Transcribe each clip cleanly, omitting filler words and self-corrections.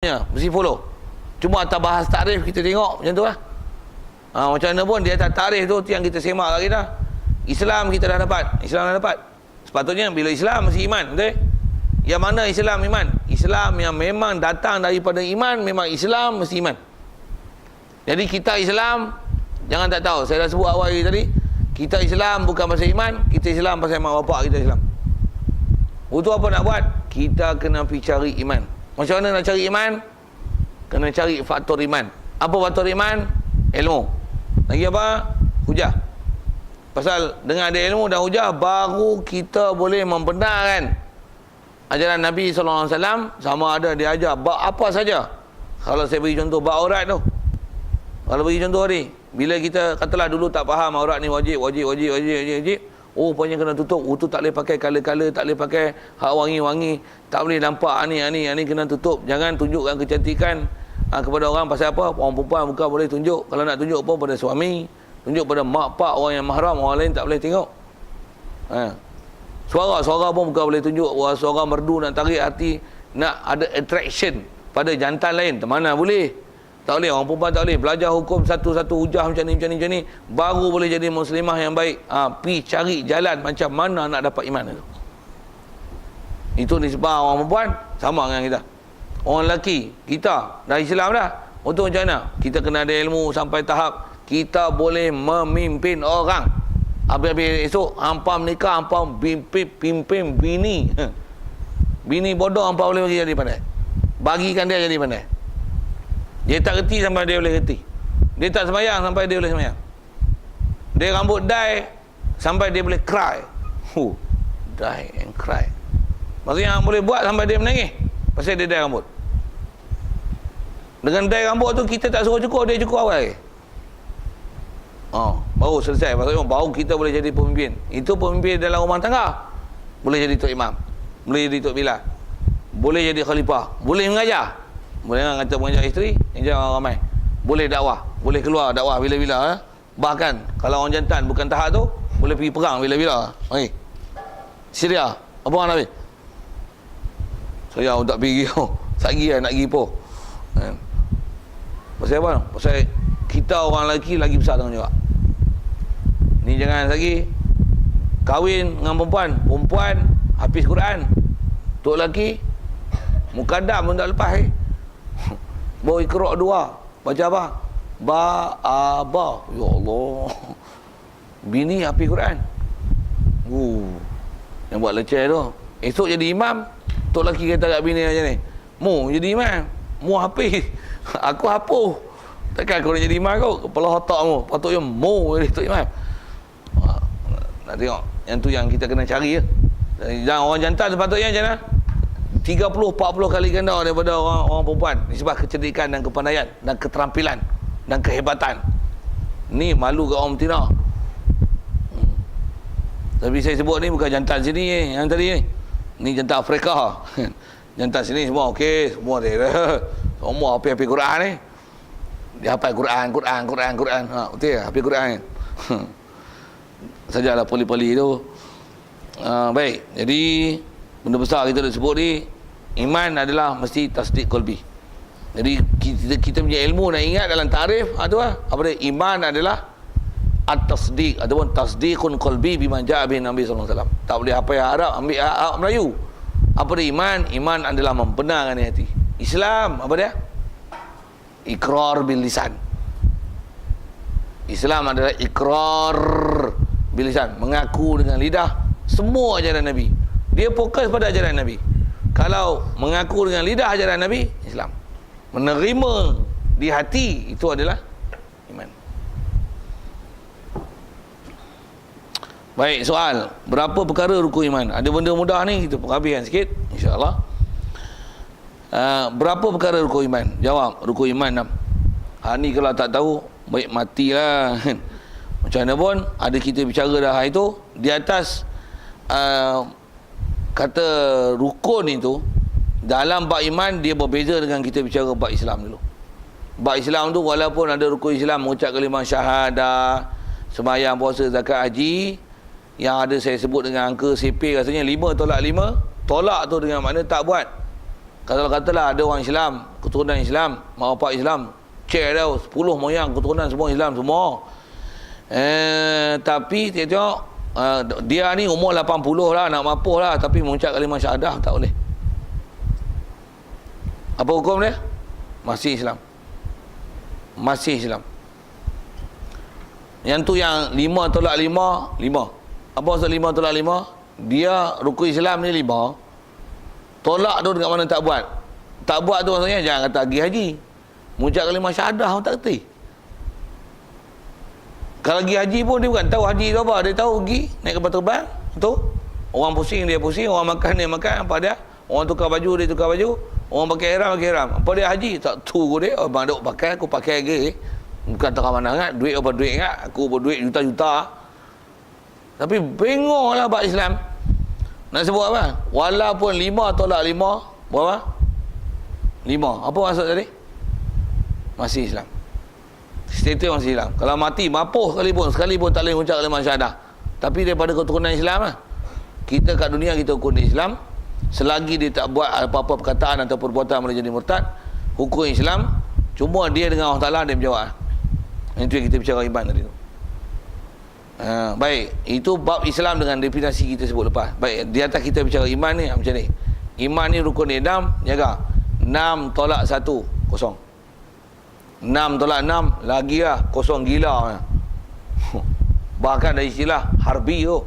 Mesti follow. Cuma atas bahas takrif kita tengok macam tu lah. Macam mana pun di atas takrif tu yang kita semak lagi dah. Islam kita dah dapat. Sepatutnya bila Islam mesti iman, betul? Yang mana Islam iman? Islam yang memang datang daripada iman, memang Islam mesti iman. Jadi kita Islam, jangan tak tahu, saya dah sebut awal tadi, kita Islam bukan pasal iman, kita Islam pasal mak bapak kita Islam. Untuk apa nak buat? Kita kena pergi cari iman. Macam mana nak cari iman? Kena cari faktor iman. Apa faktor iman? Ilmu. Lagi apa? Hujah. Pasal dengan ada ilmu dan hujah, baru kita boleh membenarkan ajaran Nabi SAW. Sama ada dia ajar bab apa saja. Kalau saya bagi contoh bab aurat tu, kalau bagi contoh ni, bila kita katalah dulu tak faham aurat ni wajib. Oh, rupanya kena tutup. Tu tak boleh pakai color-color, tak boleh pakai hak wangi-wangi, tak boleh nampak ni kena tutup. Jangan tunjukkan kecantikan kepada orang. Pasal apa? Orang perempuan bukan boleh tunjuk. Kalau nak tunjuk pun pada suami, tunjuk pada mak pak orang yang mahram, orang lain tak boleh tengok. Suara pun bukan boleh tunjuk. Suara merdu nak tarik hati, nak ada attraction pada jantan lain, mana boleh. Tak boleh, orang perempuan tak boleh. Belajar hukum satu-satu hujah macam ni, baru boleh jadi muslimah yang baik. Pergi cari jalan macam mana nak dapat iman itu. Itu nisbah orang perempuan sama dengan kita. Orang lelaki, kita dah Islam dah. Untuk macam mana? Kita kena ada ilmu sampai tahap kita boleh memimpin orang. Habis esok hampa menikah, hampa pimpin bini. Bini bodoh hampa boleh bagi jadi pandai. Bagikan dia jadi pandai. Dia tak reti sampai dia boleh reti. Dia tak sembahyang sampai dia boleh sembahyang. Dia rambut dye sampai dia boleh cry. Dye and cry. Maksudnya boleh buat sampai dia menangis pasal dia dye rambut. Dengan dye rambut tu kita tak suruh cukur, dia cukur awal lagi. Baru selesai. Maksudnya baru kita boleh jadi pemimpin. Itu pemimpin dalam rumah tangga. Boleh jadi tok imam, boleh jadi tok bilal, boleh jadi khalifah, boleh mengajar. Boleh kata mengajar isteri, mengajar orang ramai. Boleh dakwah, boleh keluar dakwah bila-bila. Bahkan kalau orang jantan bukan tahap tu, boleh pergi perang bila-bila. Syria, apa orang Nabi? Saya tak pergi. Sagi nak pergi po. Pasal apa? Pasal kita orang lelaki lagi besar tanggungjawab. Ni jangan lagi kahwin dengan perempuan habis Quran. Tok lelaki mukadam pun tak lepas. Bawa Iqra' 2. Baca apa? Ba. Ya Allah. Bini hafiz Quran. Yang buat leceh tu. Esok jadi imam, tok lelaki kata kat bini macam ni. Mu jadi imam. Mu hafiz. Aku hafuz. Takkan kau nak jadi imam kau? Kepala otak mu. Patutnya mu jadi tok imam. Nak tengok. Yang tu yang kita kena cari ya. Jangan orang jantan sepatutnya macam mana? 30-40 kali ganda daripada orang perempuan sebab kecerdikan dan kepandaian dan keterampilan dan kehebatan. Ni malu kat orang betina. Tapi saya sebut ni bukan jantan sini yang tadi ni. Ni jantan Afrika. Jantan sini semua okey, semua dia. Semua hafal Quran ni. Dia hafal Quran. Betul hafal Quran. Sajalah poli-poli tu. Baik. Jadi benda besar kita dah sebut ni, iman adalah mesti tasdik qalbi. Jadi kita punya ilmu nak ingat dalam tarikh tu lah. Apa dia? Iman adalah at-tasdiq ataupun tasdiqun qalbi bima ja'a bihi Nabi sallallahu alaihi wasallam. Tak boleh apa yang Arab ambil Arab Melayu. Apa dia iman? Iman adalah membenarkan hati. Islam apa dia? Iqrar bil lisan. Islam adalah iqrar bil lisan, mengaku dengan lidah semua ajaran Nabi. Dia fokus pada ajaran Nabi. Kalau mengaku dengan lidah ajaran Nabi, Islam. Menerima di hati, itu adalah iman. Baik, soal. Berapa perkara rukun iman? Ada benda mudah ni, kita habiskan sikit, insyaAllah. Berapa perkara rukun iman? Jawab, rukun iman 6. Ni kalau tak tahu, baik matilah. Macam mana pun, ada kita bicara dah itu, di atas kata rukun itu dalam bab iman dia berbeza dengan kita bicara bab Islam dulu. Bab Islam tu walaupun ada rukun Islam, mengucap kalimah syahadah, sembahyang, puasa, zakat, haji, yang ada saya sebut dengan angka CP rasanya 5 tolak 5, tolak tu dengan makna tak buat. Kalau katalah ada orang Islam, keturunan Islam, mak bapak Islam, cek dah 10 moyang keturunan semua Islam semua. Tapi tengok dia ni umur 80 lah, nak mapuh lah, tapi mengucap kalimah syahadah tak boleh. Apa hukum dia? Masih Islam. Masih Islam. Yang tu yang 5 tolak 5. Apa maksud 5 tolak 5? Dia rukun Islam ni 5. Tolak tu dekat mana tak buat. Tak buat tu maksudnya jangan kata pergi haji. Mengucap kalimah syahadah orang tak kerti. Kalau pergi haji pun dia bukan tahu haji tu apa. Dia tahu pergi naik kapal terbang tu. Orang pusing dia pusing, orang makan dia makan, apa dia? Orang tukar baju dia tukar baju, orang pakai ihram. Apa dia haji? Tak tahu dia. Abang duk pakai, aku pakai lagi. Bukan terang mana sangat, duit apa duit sangat. Aku berduit juta-juta. Tapi bengoklah bab Islam. Nak sebut apa? Walaupun 5 tolak 5, berapa? 5. Apa maksud tadi? Masih Islam. Status masih Islam. Kalau mati mapuh sekalipun tak boleh mengucap kalimah syahadah. Tapi daripada keturunan Islam lah. Kita kat dunia kita hukum di Islam. Selagi dia tak buat apa-apa perkataan atau perbuatan boleh jadi murtad, hukum Islam. Cuma dia dengan Allah Ta'ala dia menjawab. Itu yang kita bicara iman tadi tu. Baik, itu bab Islam dengan definisi kita sebut lepas. Baik, di atas kita bicara iman ni macam ni. Iman ni rukun dia 6, jaga. 6 tolak 1, kosong. 6 tolak 6, lagi lah, kosong gila. Bahkan ada istilah harbi tu.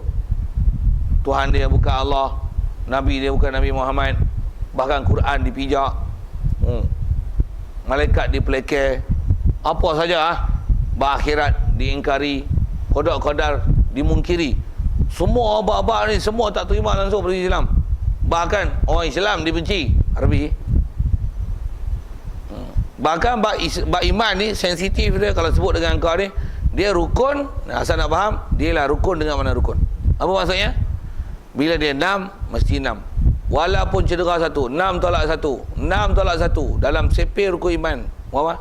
Tuhan dia bukan Allah, Nabi dia bukan Nabi Muhammad, bahkan Quran dipijak, malaikat dipelekeh, apa saja berakhirat diingkari, qada-qadar dimungkiri. Semua abad-abad ni semua tak terima langsung pada Islam. Bahkan orang Islam dibenci. Harbi. Bahkan bab iman ni sensitif dia. Kalau sebut dengan kau ni, dia rukun. Asal nak faham, dia lah rukun dengan mana rukun. Apa maksudnya? Bila dia 6, mesti 6. Walaupun cedera 1, 6 tolak 1, 6 tolak 1 dalam sepir rukun iman, berapa?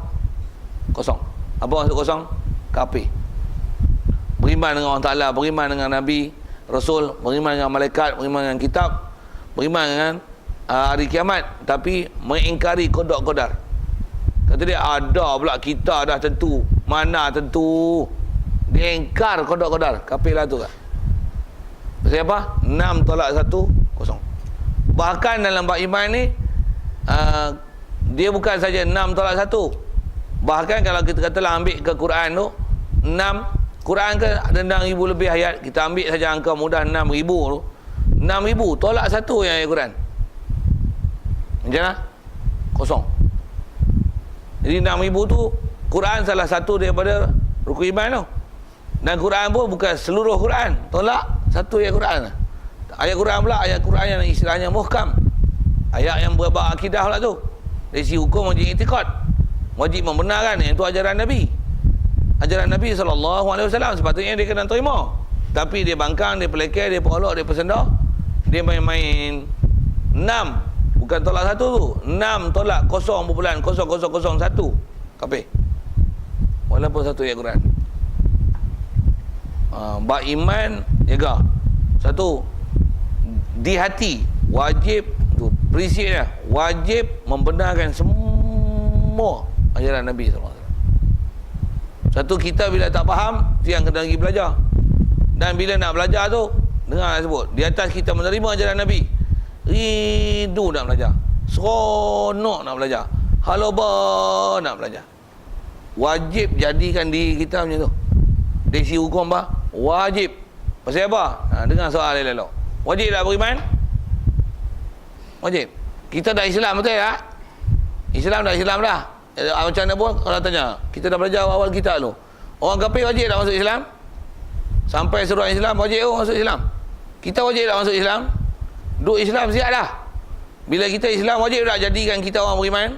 Kosong. Apa maksud kosong? Kafir. Beriman dengan Allah Ta'ala, beriman dengan Nabi, Rasul, beriman dengan malaikat, beriman dengan kitab, beriman dengan hari kiamat, tapi mengingkari qada-qadar. Kata dia, ada pula kita dah tentu. Mana tentu? Dia ingkar qada-qadar. Kafir lah tu kan. Pasal apa? 6 tolak 1, kosong. Bahkan dalam bab iman ni, dia bukan saja 6 tolak 1. Bahkan kalau kita katalah ambil ke Quran tu, 6, Quran ke ada 6,000 lebih ayat. Kita ambil saja angka mudah 6,000 tu. 6,000 tolak 1 yang ayat Quran. Macam mana? Kosong. Jadi 6,000 tu Quran salah satu daripada rukun iman tu. Dan Quran pun bukan seluruh Quran. Tolak 1 ayat Quran. Ayat Quran pula ayat Quran yang istilahnya muhkam. Ayat yang berbab akidah pula tu. Dari sisi hukum wajib i'tiqad. Wajib membenarkan yang itu ajaran Nabi. Ajaran Nabi SAW sepatutnya dia kena terima. Tapi dia bangkang, dia pelekeh, dia polok, dia pesendah. Dia main-main 6. Bukan tolak 1 tu. 6 tolak 0,0001. Kafir. Walaupun 1 ayat Quran. Bab iman, jaga. 1. Di hati. Wajib, tu prinsipnya, wajib membenarkan semua ajaran Nabi SAW. Satu, kita bila tak faham, tu yang kena pergi belajar. Dan bila nak belajar tu, dengar sebut, di atas kita menerima ajaran Nabi, rindu nak belajar, seronok nak belajar, haloba nak belajar. Wajib jadikan diri kita macam tu. Dari sisi hukum apa? Wajib. Pasal apa? Dengar soal elok-elok. Wajib tak beriman? Wajib. Kita dah Islam betul tak? Islam dah. Macam mana pun kalau tanya, kita dah belajar awal kita dulu. Orang kafir wajib tak masuk Islam? Sampai suruh Islam wajib masuk Islam. Kita wajib tak masuk Islam? Duk Islam siap dah. Bila kita Islam, wajib tak jadikan kita orang beriman?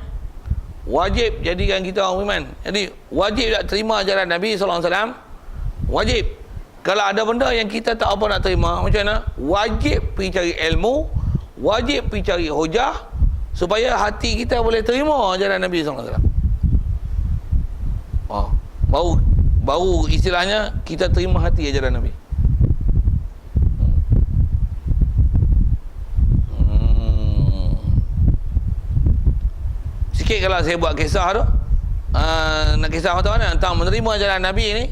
Wajib jadikan kita orang beriman. Jadi wajib tak terima ajaran Nabi SAW? Wajib. Kalau ada benda yang kita tak apa nak terima, macam mana? Wajib pergi cari ilmu, wajib pergi cari hujah, supaya hati kita boleh terima ajaran Nabi SAW. Baru istilahnya kita terima hati ajaran Nabi. sikit kalau saya buat kisah tu. Nak kisah macam mana tentang menerima jalan Nabi ni.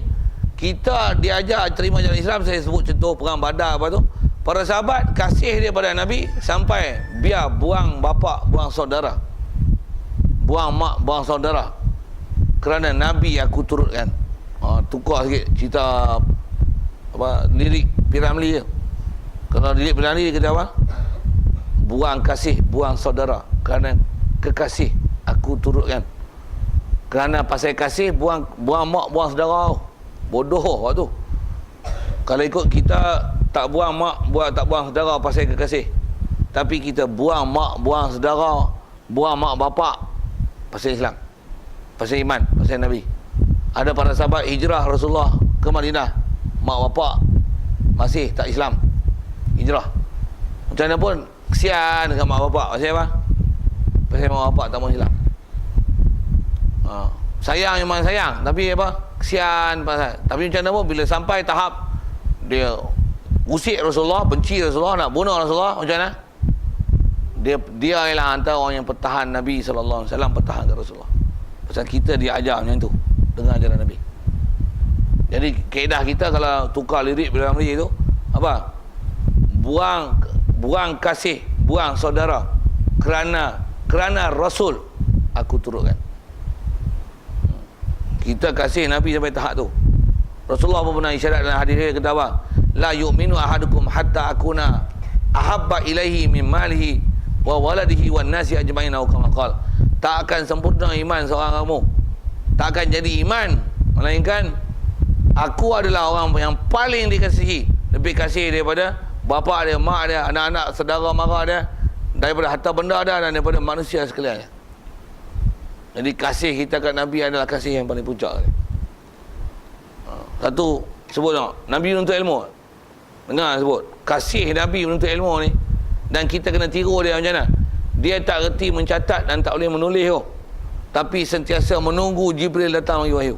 Kita diajar terima jalan Islam. Saya sebut contoh perang Badar apa tu. Para sahabat kasih dia pada Nabi sampai biar buang bapa, buang saudara, buang mak, buang saudara, kerana Nabi aku turutkan. Tukar sikit cerita apa lirik Piramli je. Kalau lirik Piramli dia kata apa? Buang kasih, buang saudara, kerana kekasih aku turutkan. Kerana pasal kasih buang mak, buang saudara. Bodoh waktu tu. Kalau ikut kita tak buang mak, tak buang saudara pasal kekasih. Tapi kita buang mak, buang saudara, buang mak bapak pasal Islam, pasal iman, pasal Nabi. Ada para sahabat hijrah Rasulullah ke Madinah, mak bapak masih tak Islam, hijrah. Macam mana pun kesian dengan mak bapak. Pasal apa? Pasal mak bapak tak mau Islam. Sayang memang sayang, tapi apa? Kesian pasal. Tapi macam mana pun bila sampai tahap dia usik Rasulullah, benci Rasulullah, nak bunuh Rasulullah, macam mana? Dia ialah antara orang yang pertahan Nabi sallallahu alaihi wasallam, pertahan ke Rasulullah. Pasal kita diajar macam tu dengan ajaran Nabi. Jadi kaedah kita kalau tukar lirik dalam lirik tu apa? Buang kasih, buang saudara, kerana Rasul aku turutkan. Kita kasih Nabi sampai tahap tu. Rasulullah pun pernah isyarat dalam hadis dia kata apa? La yu'minu ahadukum hatta akuna ahabba ilaihi min malihi wa waladihi wan nasi ajma'in atau kama qala. Tak akan sempurna iman seorang kamu. Tak akan jadi iman melainkan aku adalah orang yang paling dikasihi, lebih kasih daripada bapa dia, mak dia, anak-anak, saudara mara dia, daripada harta benda dia, dan daripada manusia sekalian. Jadi kasih kita kat Nabi adalah kasih yang paling puncak. Satu sebut tak, Nabi menuntut ilmu. Dengar sebut kasih Nabi menuntut ilmu ni. Dan kita kena tiru dia macam mana. Dia tak reti mencatat dan tak boleh menulis tu, tapi sentiasa menunggu Jibril datang bagi wahyu.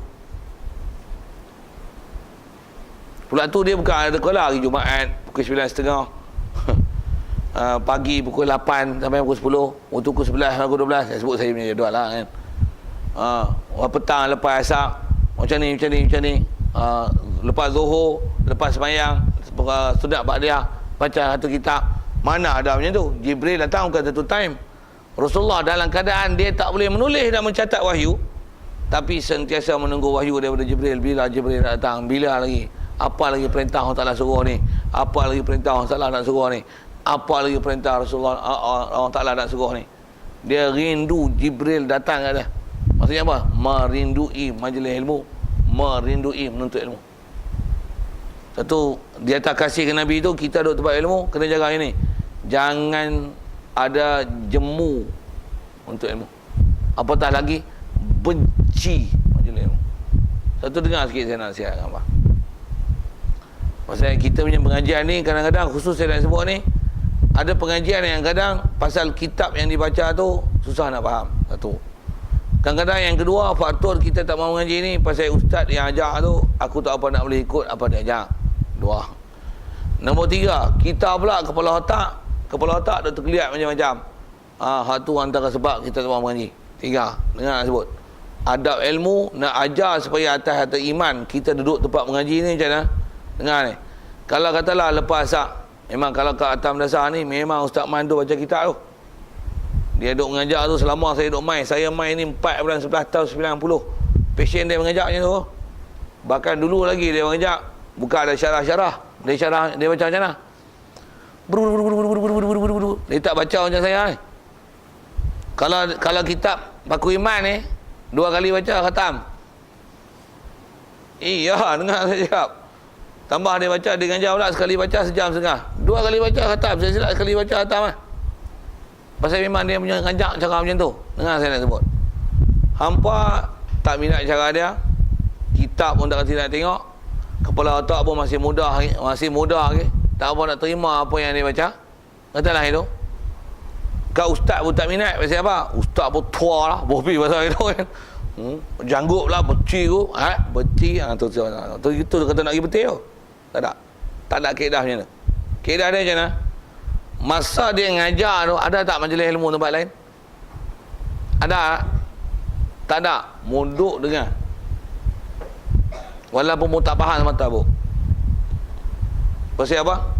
Pula tu dia bukan ada sekolah hari Jumaat pukul 9.30 pagi pukul 8 sampai pukul 10, waktu pukul 11 pukul 12. Saya sebut saya punya jadual lah kan. Petang lepas asar macam ni lepas zuhur, lepas sembahyang sunat ba'diyah, baca satu kitab. Mana ada macam tu? Jibril datang bukan satu time. Rasulullah dalam keadaan dia tak boleh menulis dan mencatat wahyu, tapi sentiasa menunggu wahyu daripada Jibril. Bila Jibril datang, bila lagi, apa lagi perintah Allah Ta'ala suruh ni, apa lagi perintah Allah Ta'ala nak suruh ni, apa lagi perintah Rasulullah Allah Ta'ala nak suruh ni. Dia rindu Jibril datang kat dia. Maksudnya apa? Merindui majlis ilmu, merindui menuntut ilmu. Satu, di atas kasih ke Nabi tu, kita duduk tempat ilmu, kena jaga ini. Jangan ada jemu untuk ilmu. Apatah lagi benci majlis ilmu. Satu, dengar sikit saya nak sihat dengan abang. Pasal kita punya pengajian ni kadang-kadang, khusus saya nak sebut ni, ada pengajian yang kadang pasal kitab yang dibaca tu susah nak faham. Satu. Kadang-kadang yang kedua, faktor kita tak mahu mengaji ni pasal ustaz yang ajar tu aku tak apa nak boleh ikut apa dia ajar. Dua. Nombor tiga, kita pula kepala otak dah tergeliat macam-macam. Hak tu antara sebab kita tak mahu mengaji. Tiga. Dengar nak sebut. Adab ilmu nak ajar supaya atas iman kita duduk tempat mengaji ni macam mana? Dengar ni. Kalau katalah lepas asar, memang kalau kat atas dasar ni memang Ustaz Man tu baca kitab tu. Dia duduk mengajar tu selama saya duduk main. Saya main ni 4 bulan 11 tahun 90. Passion dia mengajar macam tu. Bahkan dulu lagi dia mengajar, bukan ada syarah-syarah. Dia baca macam mana? Dia tak baca macam saya ni. Kalau kitab Paku Iman ni 2 kali baca khatam. Iya, dengar saya cakap. Tambah dia baca, dia ganjar pula sekali baca sejam setengah. 2 kali baca khatam. Saya silap sekali baca khatam lah. Pasal memang dia punya ganjak cara macam tu. Dengar saya nak sebut. Hampa tak minat cara dia. Kitab pun tak kasi nak tengok. Kepala otak pun masih muda lagi. Tak apa nak terima apa yang dia baca. Katalah itu. Kau ustaz pun tak minat. Pasal apa? Ustaz pun tua lah. Bobi pasal itu kan. Janggut lah. Beci tu. Beci. Itu kata nak pergi betul tu. Tak ada keedah macam mana. Keedah dia macam mana? Masa dia ngajar tu, ada tak majlis ilmu tempat lain? Ada. Tak ada. Munduk dengar. Walaupun mu tak faham semata bu. Pasal apa?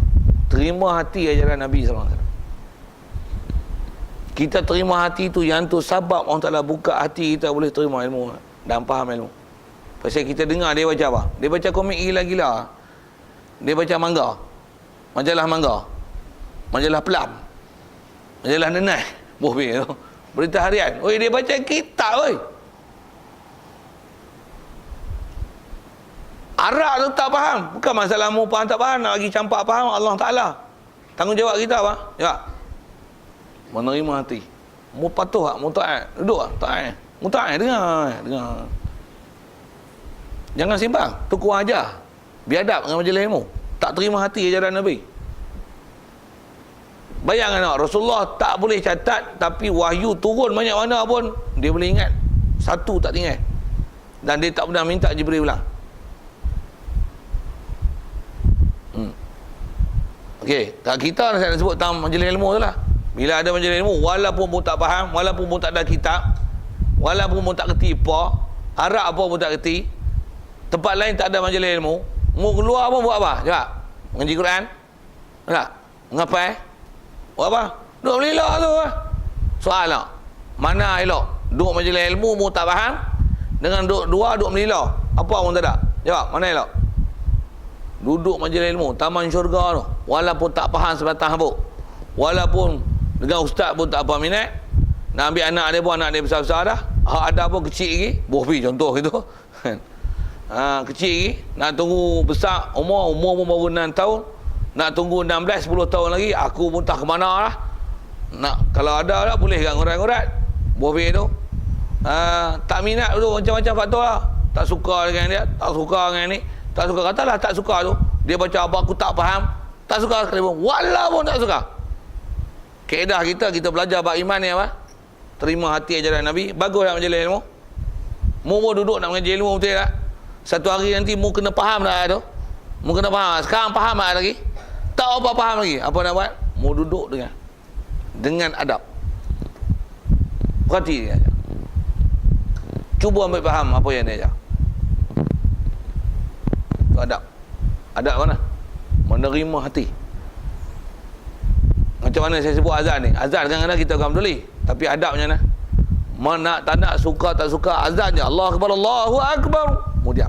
Terima hati ajaran Nabi SAW. Kita terima hati tu, yang tu sebab Allah Ta'ala buka hati kita boleh terima ilmu dan faham ilmu. Pasal kita dengar dia baca apa? Dia baca komik gila-gila. Dia baca mangga. Majalah mangga. Majalah pelam. Majalah nenai. Bohbih tu. Berita harian. Oi, dia baca kitab oi. Arab tu tak faham. Bukan masalah mu faham tak faham, nak bagi campak faham Allah Ta'ala. Tanggungjawab kita apa? Ya. Menerima hati. Mu patuh tak? Mu taat? Duduk tak? Taat. Mu taat? Dengar. Jangan simpang. Tu kurang ajar. Biadab dengan majlis ilmu. Tak terima hati ajaran Nabi. Bayangkan tak, Rasulullah tak boleh catat, tapi wahyu turun banyak mana pun dia boleh ingat. Satu tak tinggal. Dan dia tak pernah minta Jibril ulang. Okey, kat kita saya nak sebut tentang majlis ilmu tu lah. Bila ada majlis ilmu, walaupun mu tak faham, walaupun mu tak ada kitab, walaupun mu tak kerti apa, Arab apa mu tak kerti, tempat lain tak ada majlis ilmu, mu keluar pun buat apa? Jawab. Mengaji Quran? Tak? Mengapai? Buat apa? Duduk melilak tu lah. Soal tak? Mana elok? Duduk majlis ilmu mu tak faham, dengan duduk melilak, apa pun tak ada? Jawab, mana elok? Duduk majlis ilmu, taman syurga tu, walaupun tak faham sebatang habuk, walaupun dengan ustaz pun tak apa minat, nak ambil anak dia pun anak dia besar-besar dah, ada pun kecil lagi, bohbi contoh gitu. Kecil lagi, nak tunggu besar, umur pun baru 6 tahun, nak tunggu 16, 10 tahun lagi, aku pun tak ke mana lah. Nak, kalau ada lah boleh kan ngurat-ngurat, bohbi tu. Tak minat tu, macam-macam faktor lah. Tak suka dengan dia, tak suka dengan ni, tak suka, katalah tak suka tu, dia baca apa aku tak faham, tak suka sekali pun, walaupun tak suka. Kaedah kita belajar bab iman ni apa? Terima hati ajaran Nabi. Bagus tak majlis ilmu? Mu duduk nak mengaji ilmu betul tak? Satu hari nanti mu kena faham dah tu. Mu kena faham. Sekarang faham tak lagi? Tak apa faham lagi. Apa nak buat? Mu duduk dengan adab. Perhati dia ajar. Cuba ambil faham apa yang dia ajar. Itu adab. Adab mana? Menerima hati. Macam mana saya sebut azan ni? Azan kadang-kadang kita akan peduli, tapi adabnya mana? Mana tak nak, suka tak suka, azan je. Allahu Akbar, Allahu Akbar. Mu diam.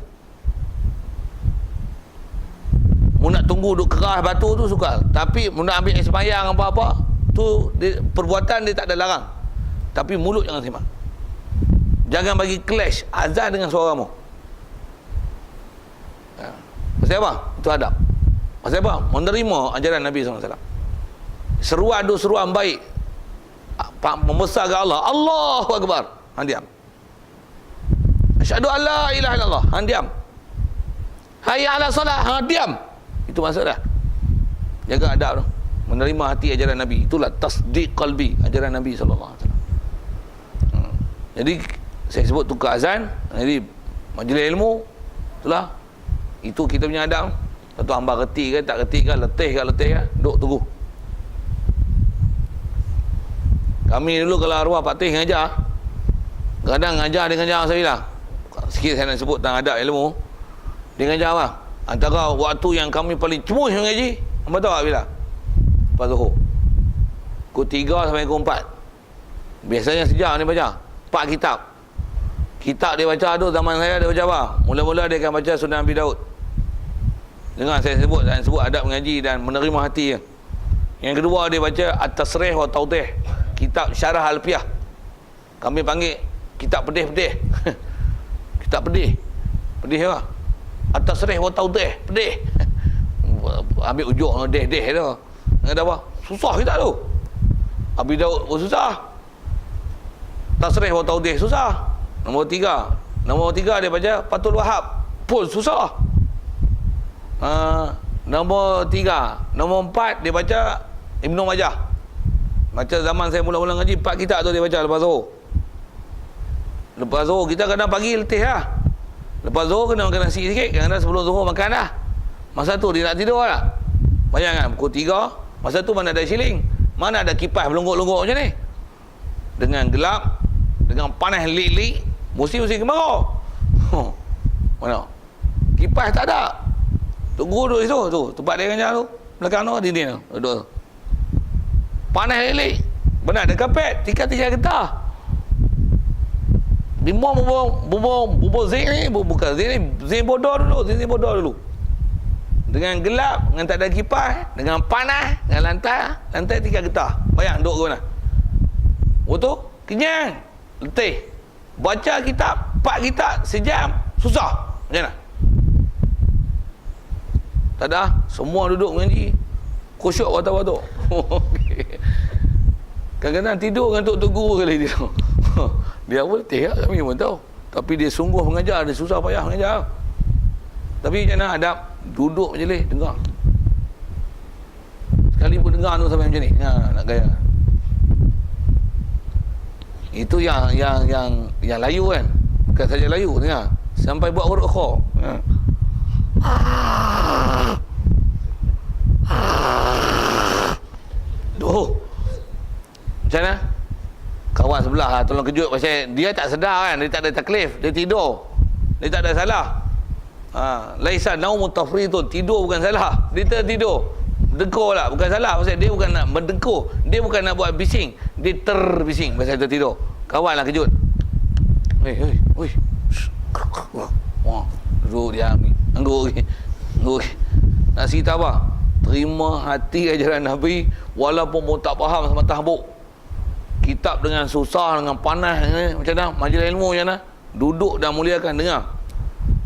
Mu nak tunggu duk keras batu tu suka, tapi mu nak ambil sembahyang apa-apa tu perbuatan dia tak ada larang, tapi mulut jangan terima. Jangan bagi clash azan dengan suara mu. Pasal apa? Itu adab. Pasal apa? Menerima ajaran Nabi SAW. Seruan tu seruan baik, membesarkan Allah. Allahu Akbar. Hang diam. Asyhadu an la ilaha illallah. Hang diam. Hayya ala solat. Hang diam. Itu maksud dah. Jaga adab tu. Menerima hati ajaran Nabi. Itulah tasdiq qalbi, ajaran Nabi SAW. Jadi saya sebut tukar azan. Jadi majlis ilmu itulah. Itu kita punya adab. Satu hamba reti ke tak reti ke, letih ke duduk tunggu. Kami dulu kalau arwah Pak Teh ngajar, kadang ngajar dia ngajar saya bilang, sikit saya nak sebut tentang adab ilmu. Dia ngajar apa? Antara waktu yang kami paling cemuh mengaji, apa tahu tak bila? Lepas Zuhur. Pukul 3 sampai pukul 4. Biasanya sejak dia baca 4 kitab. Kitab dia baca tu zaman saya dia baca apa? Mula-mula dia akan baca Sunan Abi Daud. Dengar saya sebut adab mengaji dan menerima hati. Yang kedua dia baca At-Tasrih wa Tawdih, kitab syarah Alfiyah. Kami panggil kitab pedih-pedih. Kitab pedih. Pedih apa? At-Tasrih wa Tawdih, pedih. Ambil ujuk deh-deh tu. Ada apa? Susah kitab tu. Abi Daud pun susah. Tasrih wa Tawdih susah. Nombor 3 dia baca Fathul Wahhab pun susah. Nombor 4 dia baca Ibnu Majah. Baca zaman saya mula-mula ngaji 4 kitab tu dia baca lepas Zuhur. Lepas Zuhur kita kadang pagi letih lah. Lepas Zuhur kena makan nasi sikit, kadang sebelum Zuhur makan dah. Masa tu dia nak tidur lah. Bayangkan pukul 3, masa tu mana ada siling, mana ada kipas melungguk-lungguk macam ni. Dengan gelap, dengan panas lik-lik, Musim kemarau. Mana? Kipas tak ada. Tok guru duduk situ, tu tempat dia kerja tu. Belakang tu dinding tu. Duduk tu. Panas lelik. Benar ada kapet, tiga getah. Bubur zinc ni, bukan zinc ni, zinc bodor dulu. Dengan gelap, dengan tak ada kipas, dengan panas, dengan lantai 3 getah. Bayang duduk ke mana? Betul? Kenyang. Letih. Baca kitab, 4 kitab sejam, susah. Macam mana? Tak ada, semua duduk mengaji. Khusyuk batuk-batuk. Kadang-kadang tidur dengan tok guru kali dia. Dia pun letih lah, kami pun tahu. Tapi dia sungguh mengajar, dia susah payah mengajar. Tapi macam mana adab? Duduk majlis, dengar. Sekali pun dengar tu sampai macam ni. Nak gaya. Itu yang layu kan. Bukan saja layu, dengar. Sampai buat huruf kha. Macam mana? Kawan sebelah lah, tolong kejut pasal dia tak sedar kan, dia tak ada taklif, dia tidur. Dia tak ada salah. Laisa naumu tafridun, tidur bukan salah. Dia tertidur. Degur lah, bukan salah pasal dia bukan nak mendegur, dia bukan nak buat bising, dia terbising pasal tertidur. Kawan lah kejut. Hei. Wah, duduk dia ni. Angguk. Nak cerita apa? Terima hati ajaran Nabi walaupun pun tak faham sama tahbuk. Kitab dengan susah, dengan panas macam mana? Majlis ilmu macam mana? Duduk dan muliakan, dengar.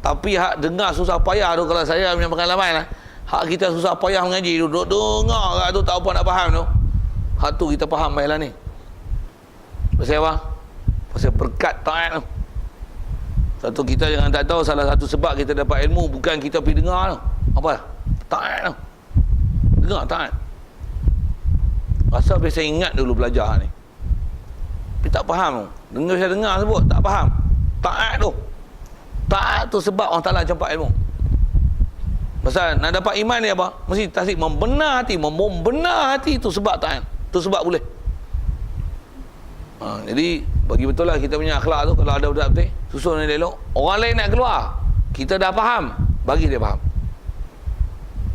Tapi hak dengar susah payah tu, kalau saya punya pengalaman lah, hak kita susah payah mengaji, duduk dengar kat tu tak apa nak faham tu. Hak tu kita faham baiklah ni. Pasal apa? Pasal berkat taat tu. Satu kita jangan tak tahu, salah satu sebab kita dapat ilmu bukan kita pergi dengar tu. Apa? Taat tu. Dengar taat. Rasa biasa ingat dulu belajar ni. Tapi tak faham tu. Saya dengar sebut, tak faham. Taat tu. Taat tu sebab orang Ta'ala campak ilmu. Pasal nak dapat iman ni apa? Mesti tasdik membenar hati tu sebab taat. Tu sebab boleh. Jadi bagi betul lah kita punya akhlak tu, kalau ada budak betul susun dia elok, orang lain nak keluar, kita dah faham, bagi dia faham.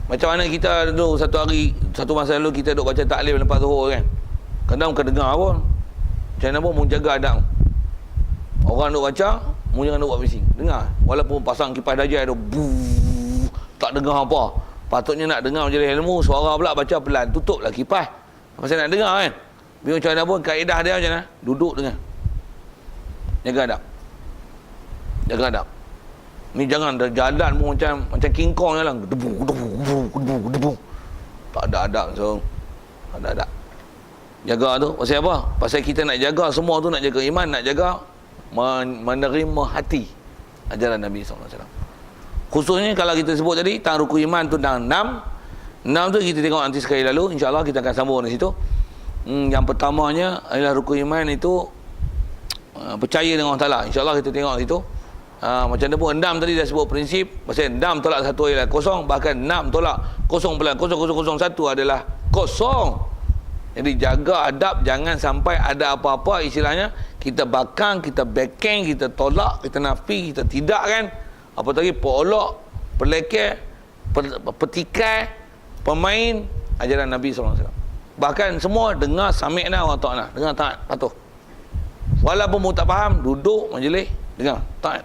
Macam mana kita dulu satu masa lalu kita duk baca taklim lepas zuhur kan, kadang bukan dengar pun, macam mana pun mu jaga adab. Orang duk baca, mu jangan duk buat bising, dengar. Walaupun pasang kipas dajjal tu tak dengar apa, patutnya nak dengar majlis ilmu, suara pula baca pelan, tutuplah kipas pasal nak dengar kan. Biar macam mana pun kaedah dia macam mana, duduk dengar, jaga adab. Ni jangan jalan pun macam King Kong je lah, debu. Tak ada adab, so tak ada adab. Jaga tu pasal apa? Pasal kita nak jaga semua tu, nak jaga iman, nak jaga menerima hati ajaran Nabi SAW. Khususnya kalau kita sebut tadi tentang rukun iman tu dan 6 tu kita tengok nanti sekali lalu, insya-Allah kita akan sambung di situ. Yang pertamanya adalah rukun iman itu percaya dengan Allah Ta'ala. InsyaAllah kita tengok situ. Macam mana pun 6 tadi dah sebut prinsip. Pasal 6 tolak 1 adalah kosong. Bahkan 6 tolak 0.0001 adalah kosong. Jadi jaga adab, jangan sampai ada apa-apa istilahnya kita bakang, kita backing, kita tolak, kita nafi, kita tidak kan. Apa tadi, polok, pelekeh, petikai, pemain ajaran Nabi SAW. Bahkan semua dengar sami'na wa ta'na, dengar taat, patuh. Walaupun mu tak faham, duduk majlis, dengar taat.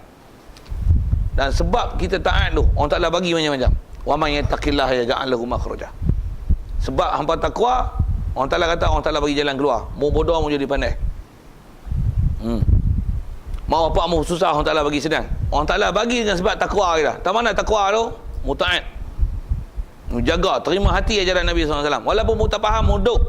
Dan sebab kita taat tu, orang Ta'ala bagi macam-macam. Wa man yattaqillaha yaj'al lahu makhraja. Sebab hangpa takwa, orang Ta'ala kata orang Ta'ala bagi jalan keluar. Mu bodoh mu jadi pandai. Mau apa mu susah, orang Ta'ala bagi sedang. Orang Ta'ala bagi dengan sebab takwa kita. Tak mana takwa tu? Mu taat. Jaga, terima hati ajaran Nabi SAW. Walaupun mu tak faham, duduk.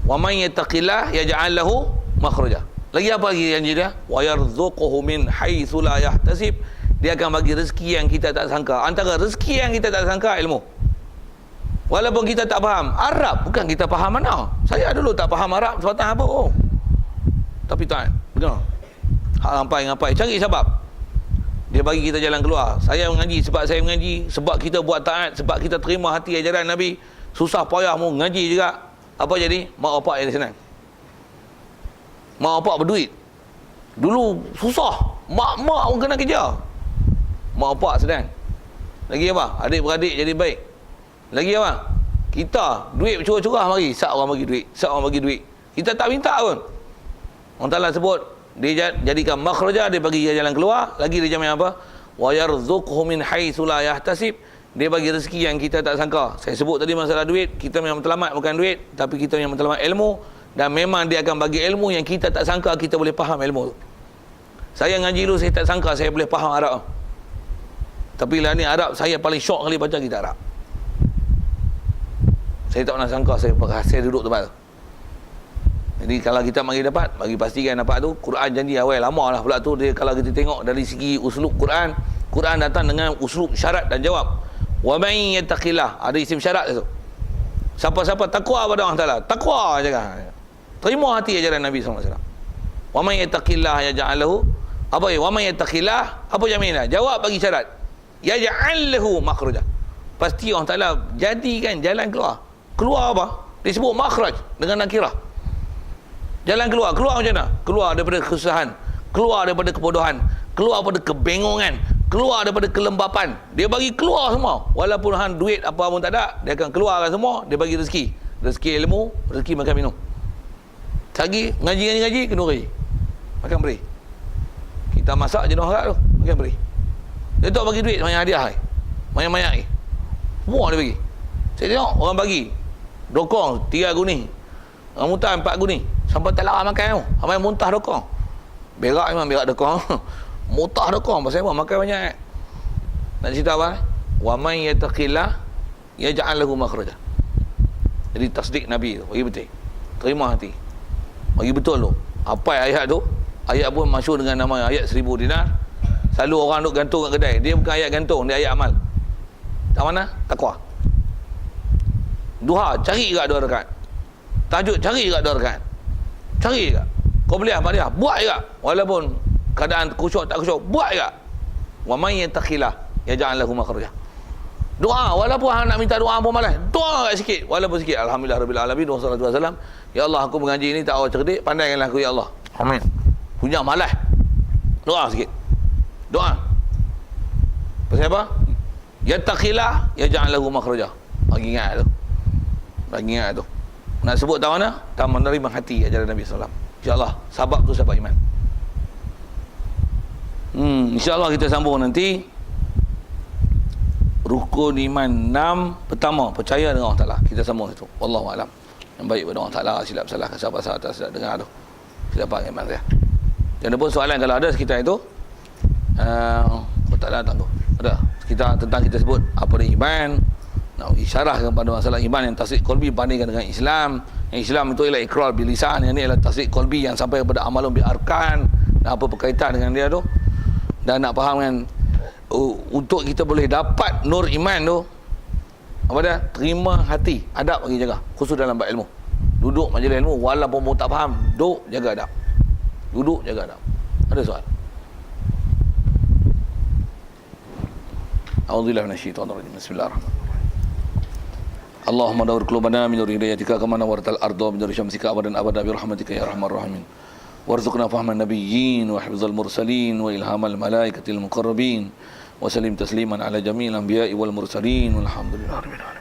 Wa man yattaqillah yaj'al lahu makhraja. Lagi apa lagi janji dia? Wa yarzuquhu min haitsu la yahtasib. Dia akan bagi rezeki yang kita tak sangka. Antara rezeki yang kita tak sangka, ilmu. Walaupun kita tak faham Arab, bukan kita faham mana. Saya dulu tak faham Arab sepatah apa. Tapi tak, betul. Hak ngapai, cari sebab. Dia bagi kita jalan keluar. Saya mengaji sebab saya mengaji, sebab kita buat taat, sebab kita terima hati ajaran Nabi. Susah payah mu mengaji juga. Apa jadi? Mak bapak yang senang. Mak bapak berduit. Dulu susah. Mak-mak pun kena kerja. Mak bapak sedang. Lagi apa? Adik-beradik jadi baik. Lagi apa? Kita duit curah-curah mari. Sat orang bagi duit. Sat orang bagi duit. Kita tak minta pun. Allah Ta'ala sebut, dia jadikan makhraja, dia bagi jalan keluar. Lagi dia jamin apa? Wa yarzuqhu min haitsu la yahtasib. Dia bagi rezeki yang kita tak sangka. Saya sebut tadi masalah duit, kita memang matlamat bukan duit, tapi kita memang matlamat ilmu, dan memang dia akan bagi ilmu yang kita tak sangka kita boleh faham ilmu tu. Saya ngaji dulu, saya tak sangka saya boleh faham Arab. Tapi lah ni Arab saya paling syok kali baca kitab Arab. Saya tak pernah sangka saya duduk tempat tu. Jadi kalau kita mari dapat, bagi pastikan dapat tu, Quran janji awal lama lah pula tu dia. Kalau kita tengok dari segi uslub Quran, Quran datang dengan uslub syarat dan jawab. Wa man yattaqillah, ada isim syarat tu. Siapa-siapa takwa pada Allah Taala, takwa aja kan. Terima hati ajaran Nabi SAW. Wa man yattaqillah yaj'al lahu apa ya? Wa man yattaqillah, apa jaminan? Jawab bagi syarat. Yaj'al lahu makhraja. Pasti Allah Taala jadikan jalan keluar. Keluar apa? Disebut makhraj dengan nakirah. Jalan keluar macam mana? Keluar daripada kesusahan, keluar daripada kebodohan, keluar daripada kebengongan, keluar daripada kelembapan. Dia bagi keluar semua. Walaupun hang duit apa pun tak ada, dia akan keluarkan semua. Dia bagi rezeki, rezeki ilmu, rezeki makan minum. Lagi ngaji, kena beri. Makan beri. Kita masak jenuh harap tu, makan beri. Dia tak bagi duit banyak hadiah. Banyak-banyak. Semua dia bagi. Saya tengok orang bagi dokong 3 guni, orang muntah 4 guni, sampai tak larang makan tu. Sampai muntah dokong. Berak memang berak dokong. Muntah dokong pasal apa? Makan banyak. Nak cerita apa? Wa man yattaqillah yaj'al lahu makhraja. Jadi tasdik Nabi tu bagi betul. Terima hati. Bagi betul tu. Apa ayat tu? Ayat pun masyhur dengan nama ayat 1000 dinar. Selalu orang duk gantung kat kedai. Dia bukan ayat gantung, dia ayat amal. Tak mana? Takwa. Duha, cari juga 2 rakaat. Tahajud, cari juga 2 rakaat. Cari juga. Kau boleh apa dia? Buat juga. Walaupun keadaan khusyuk tak khusyuk, buat juga. Wa man yattaqillah yaj'al lahu makhraja. Doa, walaupun hang nak minta doa pun malas. Doa sikit, walaupun sikit. Alhamdulillah rabbil alamin wa salatu wasalam. Ya Allah, aku mengaji ini tak awal cerdik, pandaikanlah aku ya Allah. Amin. Punya malas. Doa sikit. Doa. Pasal apa? Yattaqillah yaj'al lahu makhraja. Bagi ingat tu. Bagi ingat tu. Nak sebut tahu mana? Tak menerima hati ajaran Nabi SAW. InsyaAllah. Sabab tu sebab iman. InsyaAllah kita sambung nanti. Rukun iman 6 pertama, percaya dengan Allah Ta'ala. Kita sambung itu. Wallahualam. Yang baik pada Allah Ta'ala. Silap salah sahabat atas tidak dengar tu. Silap iman saya. Jangan pun soalan kalau ada sekitar itu. Tak ada tangguh. Ada. Tentang kita sebut apa dia iman. Nak isyarah kepada masalah iman yang tasdik qalbi bandingkan dengan Islam. Yang Islam itu ialah ikrar bil lisan, yang ini ialah tasdik qalbi yang sampai kepada amalun bil arkan. Dan apa berkaitan dengan dia tu. Dan nak faham kan, untuk kita boleh dapat nur iman tu, apa dia? Terima hati, adab bagi jaga, khusus dalam bab ilmu. Duduk majlis ilmu walaupun tak faham, duduk jaga adab. Duduk jaga adab. Ada soal? A'udzubillahi minasyaitonir rajim. Bismillahirrahmanirrahim. Allahumma dawwir qulubana min nur hidayatika kama nawwartal arda min nur syamsika abadan abada bi rahmatika ya arhamar rahimin. Warzuqna fahman nabiyyin wa hifdzal mursalin wa ilhamal malaikatil muqarrabin wa sallim tasliman ala jamil anbiya'i wal mursalin walhamdulillahi rabbil alamin.